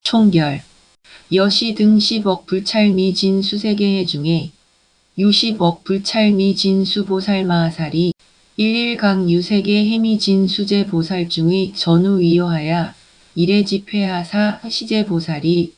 총결 여시 등 10억 불찰미 진수 세계해 중에 유10억 불찰미 진수 보살마하살이 일일강 유세계 해미 진수제 보살 중의 전후 위요하야 이래 집회하사 시제 보살이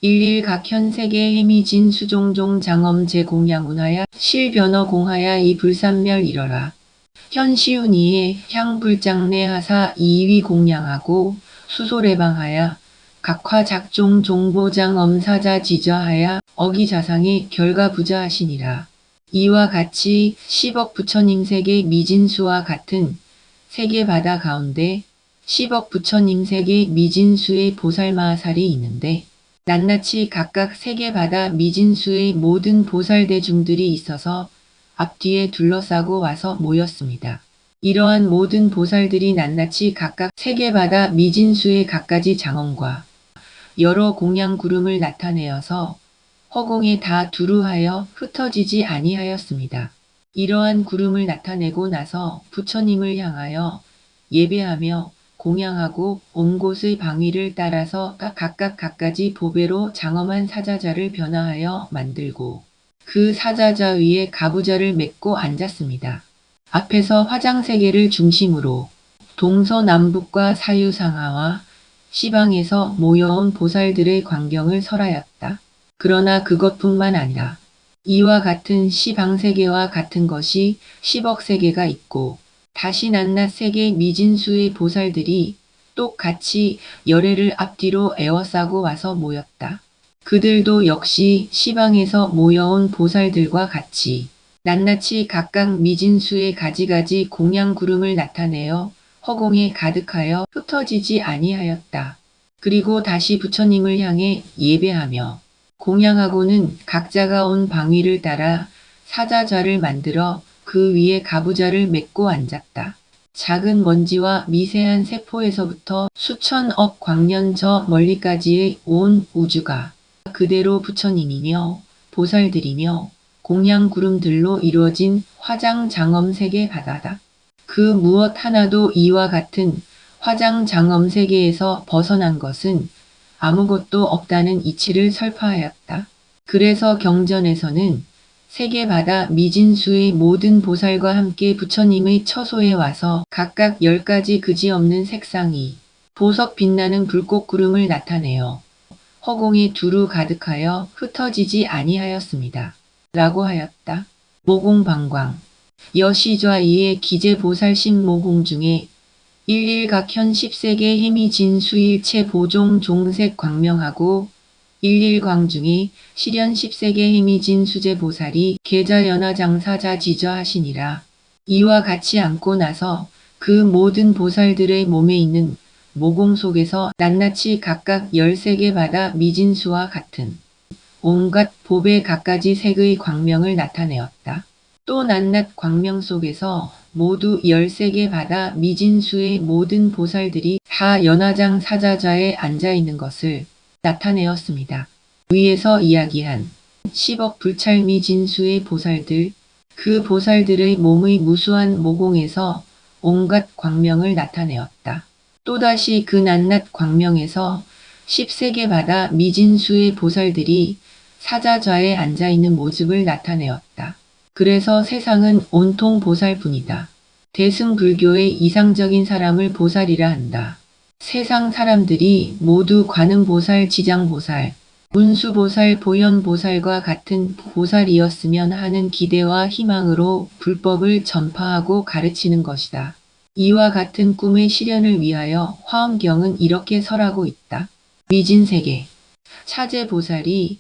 일일각현 세계 해미 진수종종 장엄제 공양운하야 실변어 공하야 이 불산멸 이러라. 현시운이에 향불장내 하사 이위 공양하고 수소래방하야 각화 작종 종보장 엄사자 지저하야 어기자상의 결과부자하시니라. 이와 같이 10억 부처님세계 미진수와 같은 세계바다 가운데 10억 부처님세계 미진수의 보살마하살이 있는데 낱낱이 각각 세계바다 미진수의 모든 보살대중들이 있어서 앞뒤에 둘러싸고 와서 모였습니다. 이러한 모든 보살들이 낱낱이 각각 세계바다 미진수의 갖가지 장엄과 여러 공양 구름을 나타내어서 허공에 다 두루하여 흩어지지 아니하였습니다. 이러한 구름을 나타내고 나서 부처님을 향하여 예배하며 공양하고 온 곳의 방위를 따라서 각각 갖가지 보배로 장엄한 사자자를 변화하여 만들고 그 사자자 위에 가부좌를 맺고 앉았습니다. 앞에서 화장세계를 중심으로 동서남북과 사유상하와 시방에서 모여온 보살들의 광경을 설하였다. 그러나 그것뿐만 아니라 이와 같은 시방세계와 같은 것이 10억 세계가 있고 다시 낱낱 세계 미진수의 보살들이 똑같이 열애를 앞뒤로 에워싸고 와서 모였다. 그들도 역시 시방에서 모여온 보살들과 같이 낱낱이 각각 미진수의 가지가지 공양구름을 나타내어 허공에 가득하여 흩어지지 아니하였다. 그리고 다시 부처님을 향해 예배하며 공양하고는 각자가 온 방위를 따라 사자좌를 만들어 그 위에 가부좌를 맺고 앉았다. 작은 먼지와 미세한 세포에서부터 수천억 광년 저 멀리까지의 온 우주가 그대로 부처님이며 보살들이며 공양구름들로 이루어진 화장장엄세계 바다다. 그 무엇 하나도 이와 같은 화장장엄세계에서 벗어난 것은 아무것도 없다는 이치를 설파하였다. 그래서 경전에서는 세계바다 미진수의 모든 보살과 함께 부처님의 처소에 와서 각각 10가지 그지없는 색상이 보석 빛나는 불꽃구름을 나타내어 허공에 두루 가득하여 흩어지지 아니하였습니다. 라고 하였다. 모공방광 여시좌이의 기제보살신 모공 중에 일일각현 10세계 해미 진수일체 보종 종색 광명하고 일일광 중에 실현 10세계 해미 진수제 보살이 계자연화장사자 지저하시니라. 이와 같이 앉고 나서 그 모든 보살들의 몸에 있는 모공 속에서 낱낱이 각각 13개 바다 미진수와 같은 온갖 보배 갖가지 색의 광명을 나타내었다. 또 낱낱 광명 속에서 모두 13개 바다 미진수의 모든 보살들이 다 연화장 사자좌에 앉아있는 것을 나타내었습니다. 위에서 이야기한 10억 불찰미 진수의 보살들, 그 보살들의 몸의 무수한 모공에서 온갖 광명을 나타내었다. 또다시 그 낱낱 광명에서 10세계 바다 미진수의 보살들이 사자좌에 앉아있는 모습을 나타내었다. 그래서 세상은 온통 보살뿐이다. 대승불교의 이상적인 사람을 보살이라 한다. 세상 사람들이 모두 관음보살, 지장보살, 문수보살, 보현보살과 같은 보살이었으면 하는 기대와 희망으로 불법을 전파하고 가르치는 것이다. 이와 같은 꿈의 실현을 위하여 화엄경은 이렇게 설하고 있다. 미진세계 차제보살이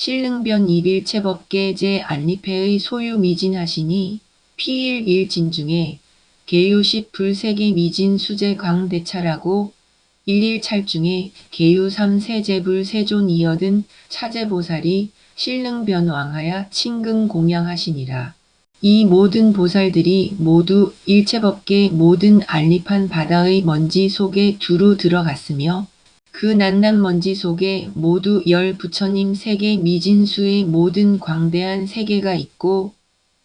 신릉변 입일체법계 제 안립회의 소유 미진하시니 피일일진 중에 계유십 불세계 미진 수제 광대차라고 일일찰 중에 계유 삼세제불 세존 이어든 차제보살이 신릉변 왕하야 친근 공양하시니라. 이 모든 보살들이 모두 일체법계 모든 안립한 바다의 먼지 속에 두루 들어갔으며 그 낱낱 먼지 속에 모두 열 부처님 세계 미진수의 모든 광대한 세계가 있고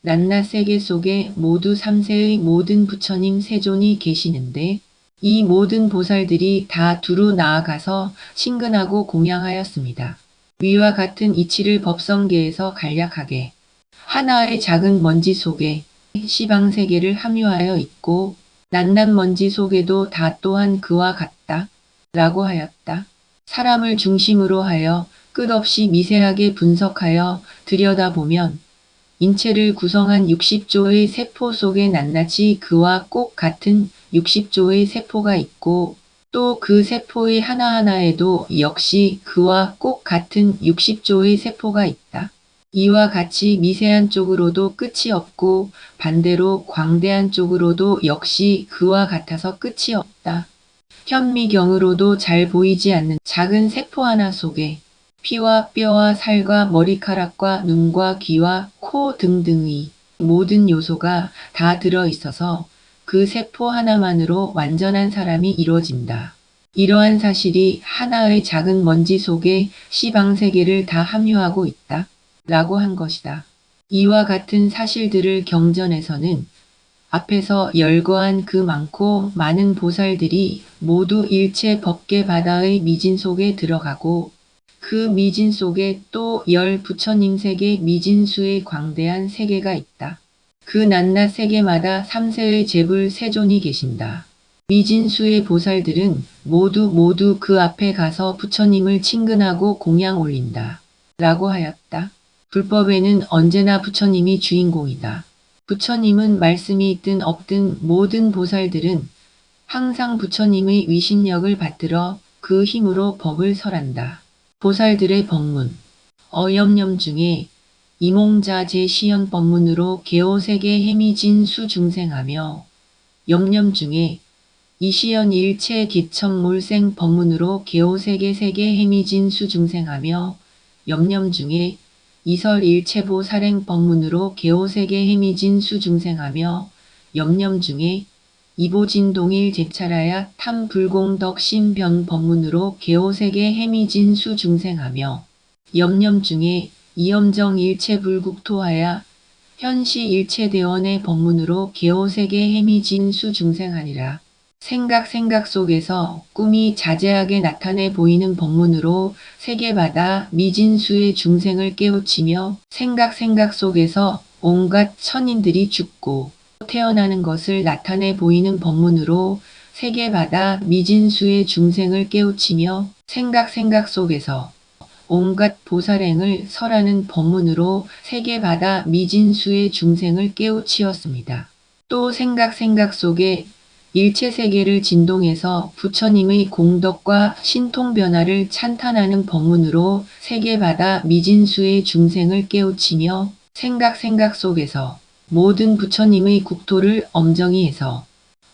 낱낱 세계 속에 모두 3세의 모든 부처님 세존이 계시는데 이 모든 보살들이 다 두루 나아가서 친근하고 공양하였습니다. 위와 같은 이치를 법성계에서 간략하게 하나의 작은 먼지 속에 시방세계를 함유하여 있고 낱낱 먼지 속에도 다 또한 그와 같다 라고 하였다. 사람을 중심으로 하여 끝없이 미세하게 분석하여 들여다보면 인체를 구성한 60조의 세포 속에 낱낱이 그와 꼭 같은 60조의 세포가 있고 또 그 세포의 하나하나에도 역시 그와 꼭 같은 60조의 세포가 있다. 이와 같이 미세한 쪽으로도 끝이 없고 반대로 광대한 쪽으로도 역시 그와 같아서 끝이 없다. 현미경으로도 잘 보이지 않는 작은 세포 하나 속에 피와 뼈와 살과 머리카락과 눈과 귀와 코 등등의 모든 요소가 다 들어있어서 그 세포 하나만으로 완전한 사람이 이루어진다. 이러한 사실이 하나의 작은 먼지 속에 시방세계를 다 함유하고 있다. 라고 한 것이다. 이와 같은 사실들을 경전에서는 앞에서 열거한 그 많고 많은 보살들이 모두 일체 법계 바다의 미진 속에 들어가고 그 미진 속에 또 열 부처님 세계 미진수의 광대한 세계가 있다. 그 낱낱 세계마다 3세의 제불 세존이 계신다. 미진수의 보살들은 모두 그 앞에 가서 부처님을 친근하고 공양 올린다. 라고 하였다. 불법에는 언제나 부처님이 주인공이다. 부처님은 말씀이 있든 없든 모든 보살들은 항상 부처님의 위신력을 받들어 그 힘으로 법을 설한다. 보살들의 법문 어염념 중에 이몽자 제 시연 법문으로 개오세계 해미진 수 중생하며 염념 중에 이시연 일체 기천몰생 법문으로 개오세계 세계 해미진 수 중생하며 염념 중에 이설 일체보 살행 법문으로 개오세계 해미진 수 중생하며 염념 중에 이보진 동일 제차라야 탐불공덕 신변 법문으로 개오세계 해미진 수 중생하며 염념 중에 이염정 일체불국토하야 현시 일체대원의 법문으로 개오세계 해미진 수 중생하니라. 생각 속에서 꿈이 자제하게 나타내 보이는 법문으로 세계바다 미진수의 중생을 깨우치며 생각 속에서 온갖 천인들이 죽고 태어나는 것을 나타내 보이는 법문으로 세계바다 미진수의 중생을 깨우치며 생각 속에서 온갖 보살행을 설하는 법문으로 세계바다 미진수의 중생을 깨우치었습니다. 또 생각 속에 일체세계를 진동해서 부처님의 공덕과 신통변화를 찬탄하는 법문으로 세계바다 미진수의 중생을 깨우치며 생각 속에서 모든 부처님의 국토를 엄정히 해서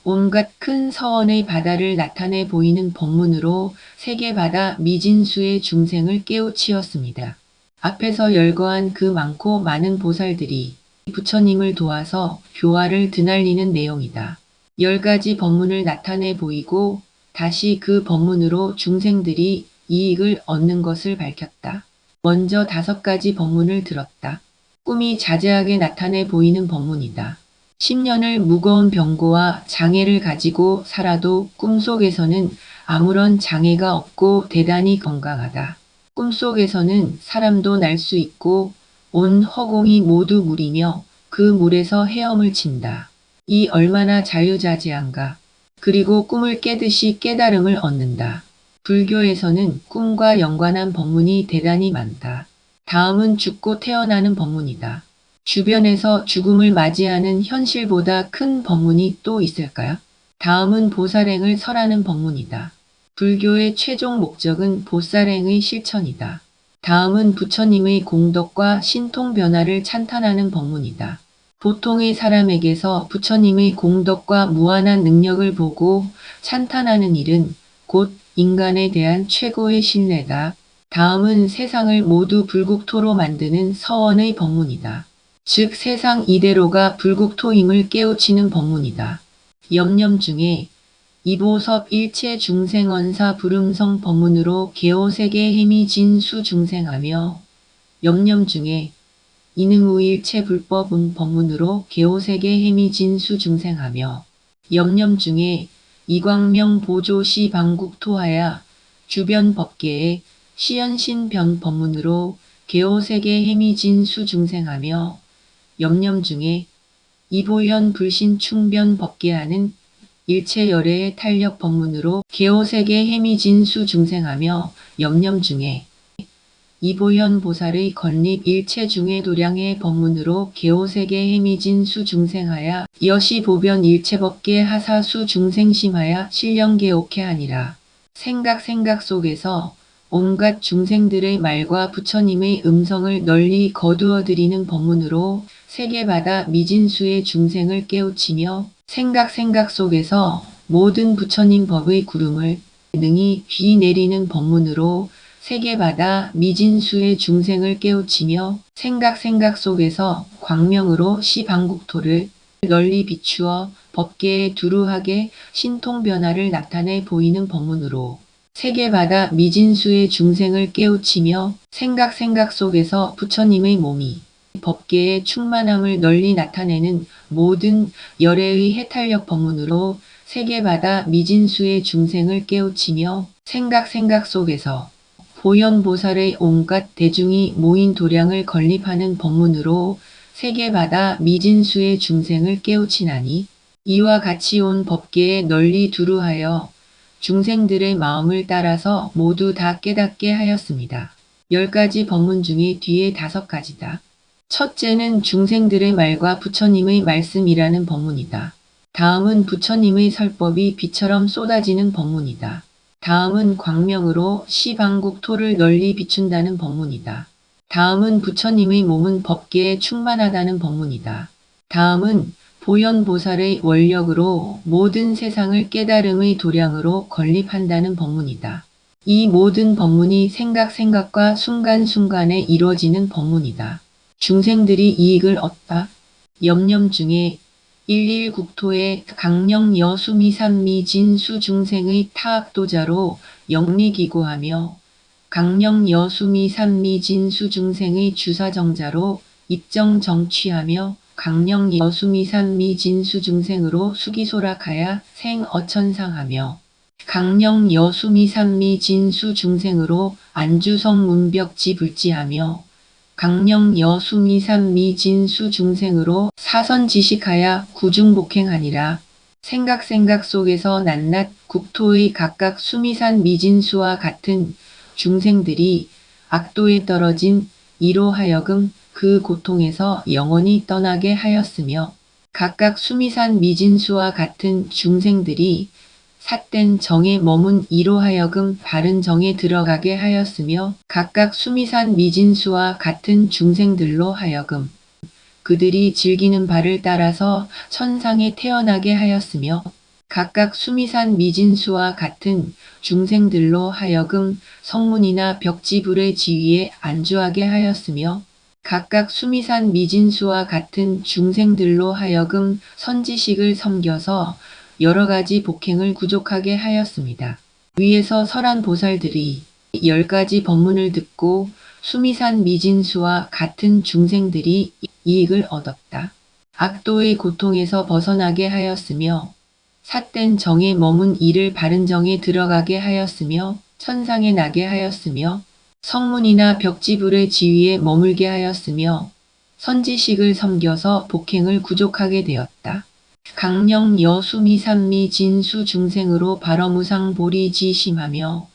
온갖 큰 서원의 바다를 나타내 보이는 법문으로 세계바다 미진수의 중생을 깨우치었습니다. 앞에서 열거한 그 많고 많은 보살들이 부처님을 도와서 교화를 드날리는 내용이다. 10가지 법문을 나타내 보이고 다시 그 법문으로 중생들이 이익을 얻는 것을 밝혔다. 먼저 5가지 법문을 들었다. 꿈이 자제하게 나타내 보이는 법문이다. 10년을 무거운 병고와 장애를 가지고 살아도 꿈속에서는 아무런 장애가 없고 대단히 건강하다. 꿈속에서는 사람도 날 수 있고 온 허공이 모두 물이며 그 물에서 헤엄을 친다. 이 얼마나 자유자재한가. 그리고 꿈을 깨듯이 깨달음을 얻는다. 불교에서는 꿈과 연관한 법문이 대단히 많다. 다음은 죽고 태어나는 법문이다. 주변에서 죽음을 맞이하는 현실보다 큰 법문이 또 있을까요? 다음은 보살행을 설하는 법문이다. 불교의 최종 목적은 보살행의 실천이다. 다음은 부처님의 공덕과 신통변화를 찬탄하는 법문이다. 보통의 사람에게서 부처님의 공덕과 무한한 능력을 보고 찬탄하는 일은 곧 인간에 대한 최고의 신뢰다. 다음은 세상을 모두 불국토로 만드는 서원의 법문이다. 즉 세상 이대로가 불국토임을 깨우치는 법문이다. 염념 중에 이보섭 일체 중생원사 불음성 법문으로 개오세계 해미진수 중생하며 염념 중에 이능우 일체 불법은 법문으로 개오세계 해미진수 중생하며 염념 중에 이광명 보조시 방국토하야 주변 법계에 시연신변 법문으로 개호세계 해미진수 중생하며 염념 중에 이보현 불신충변 법계하는 일체열애의 탄력 법문으로 개호세계 해미진수 중생하며 염념 중에 이보현 보살의 건립 일체중의 도량의 법문으로 개호세계 해미진수 중생하야 여시보변 일체법계 하사수 중생심하야 실령개옥해 하니라. 생각 속에서 온갖 중생들의 말과 부처님의 음성을 널리 거두어드리는 법문으로 세계바다 미진수의 중생을 깨우치며 생각 속에서 모든 부처님 법의 구름을 능히 휘 내리는 법문으로 세계바다 미진수의 중생을 깨우치며 생각 속에서 광명으로 시방국토를 널리 비추어 법계에 두루하게 신통변화를 나타내 보이는 법문으로 세계바다 미진수의 중생을 깨우치며 생각 속에서 부처님의 몸이 법계의 충만함을 널리 나타내는 모든 열애의 해탈력 법문으로 세계바다 미진수의 중생을 깨우치며 생각 속에서 보현보살의 온갖 대중이 모인 도량을 건립하는 법문으로 세계바다 미진수의 중생을 깨우치나니 이와 같이 온 법계에 널리 두루하여 중생들의 마음을 따라서 모두 다 깨닫게 하였습니다. 10가지 법문 중에 뒤에 5가지다. 첫째는 중생들의 말과 부처님의 말씀이라는 법문이다. 다음은 부처님의 설법이 비처럼 쏟아지는 법문이다. 다음은 광명으로 시방국토를 널리 비춘다는 법문이다. 다음은 부처님의 몸은 법계에 충만하다는 법문이다. 다음은 보현보살의 원력으로 모든 세상을 깨달음의 도량으로 건립한다는 법문이다. 이 모든 법문이 생각과 순간순간에 이루어지는 법문이다. 중생들이 이익을 얻다. 염념 중에 일일국토의 강령 여수미산미 진수 중생의 타악도자로 영리기고하며 강령 여수미산미 진수 중생의 주사정자로 입정정취하며 강령 여수미산미 진수 중생으로 수기소락하야 생어천상하며 강령 여수미산미 진수 중생으로 안주성 문벽지 불지하며 강령 여수미산미 진수 중생으로 사선지식하야 구중복행하니라. 생각 속에서 낱낱 국토의 각각 수미산 미진수와 같은 중생들이 악도에 떨어진 이로 하여금 그 고통에서 영원히 떠나게 하였으며 각각 수미산 미진수와 같은 중생들이 삿된 정에 머문 이로 하여금 바른 정에 들어가게 하였으며 각각 수미산 미진수와 같은 중생들로 하여금 그들이 즐기는 바를 따라서 천상에 태어나게 하였으며 각각 수미산 미진수와 같은 중생들로 하여금 성문이나 벽지불의 지위에 안주하게 하였으며 각각 수미산 미진수와 같은 중생들로 하여금 선지식을 섬겨서 여러가지 복행을 구족하게 하였습니다. 위에서 설한 보살들이 10가지 법문을 듣고 수미산 미진수와 같은 중생들이 이익을 얻었다. 악도의 고통에서 벗어나게 하였으며 삿된 정에 머문 이를 바른 정에 들어가게 하였으며 천상에 나게 하였으며 성문이나 벽지불의 지위에 머물게 하였으며 선지식을 섬겨서 복행을 구족하게 되었다. 강령 여수미산미 진수 중생으로 발어무상 보리지심하며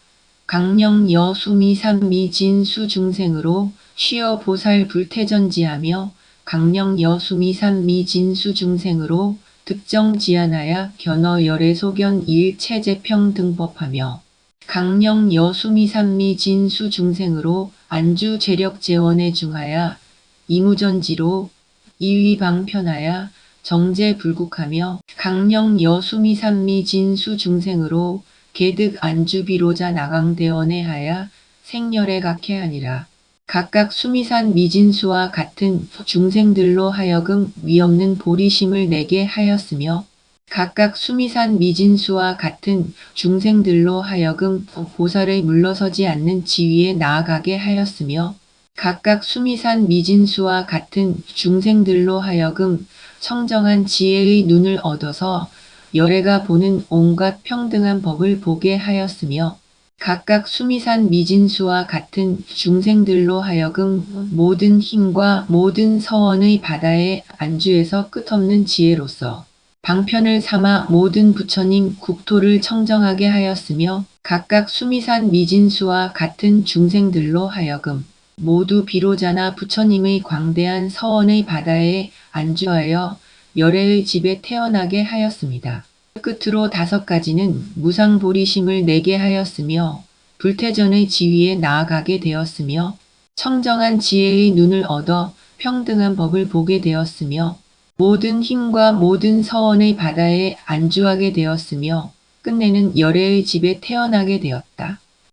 강령 여수미산미 진수 중생으로 쉬어 보살 불태전지하며 강령 여수미산미 진수 중생으로 득정지안하야 견어 열애소견 일체재평 등법하며 강령 여수미산미 진수 중생으로 안주 재력재원에 중하야 이무전지로 이위방편하야 정제불국하며 강령 여수미산미 진수 중생으로 개득 안주비로자 나강대원에 하야 생열에 각해 하니라. 각각 수미산 미진수와 같은 중생들로 하여금 위없는 보리심을 내게 하였으며 각각 수미산 미진수와 같은 중생들로 하여금 보살의 물러서지 않는 지위에 나아가게 하였으며 각각 수미산 미진수와 같은 중생들로 하여금 청정한 지혜의 눈을 얻어서 열애가 보는 온갖 평등한 법을 보게 하였으며 각각 수미산 미진수와 같은 중생들로 하여금 모든 힘과 모든 서원의 바다에 안주해서 끝없는 지혜로서 방편을 삼아 모든 부처님 국토를 청정하게 하였으며 각각 수미산 미진수와 같은 중생들로 하여금 모두 비로자나 부처님의 광대한 서원의 바다에 안주하여 열애의 집에 태어나게 하였습니다. 끝으로 5가지는 무상보리심을 내게 하였으며 불태전의 지위에 나아가게 되었으며 청정한 지혜의 눈을 얻어 평등한 법을 보게 되었으며 모든 힘과 모든 서원의 바다에 안주하게 되었으며 끝내는 열애의 집에 태어나게 되었다.